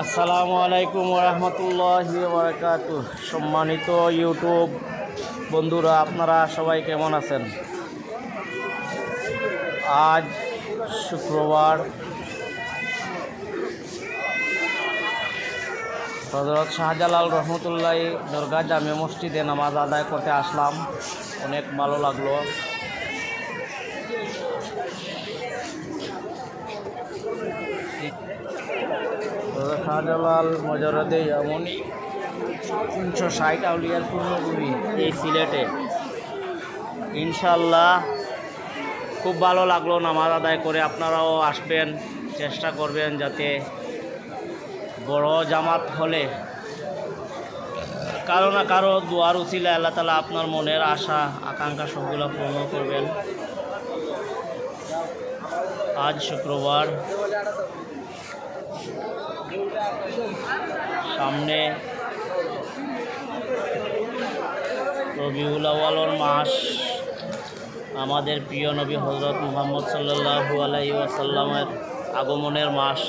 আসসালামু আলাইকুম ওরহমতুল্লাহি ওয়াবারাকাতুহু। সম্মানিত ইউটিউব বন্ধুরা, আপনারা সবাই কেমন আছেন? আজ শুক্রবার হযরত শাহজালাল রহমতুল্লাহি দরগা জামে মসজিদে নামাজ আদায় করতে আসলাম। অনেক ভালো লাগলো। শাহজালাল মজরদে এমনই 360 আউলিয়ার পূর্ণভূমি এই সিলেটে। ইনশাল্লাহ খুব ভালো লাগলো নামাজ আদায় করে। আপনারাও আসবেন, চেষ্টা করবেন যাতে বড় জামাত হলে কারো না কারো দুয়ার উসিলায় আল্লাহ তাআলা আপনার মনের আশা আকাঙ্ক্ষা সবগুলো পূর্ণ করবেন। আজ শুক্রবার, সামনে রবিউল আউয়াল মাস, আমাদের প্রিয় নবী হযরত মুহাম্মদ সাল্লাল্লাহু আলাইহি ওয়াসাল্লামের আগমনের মাস।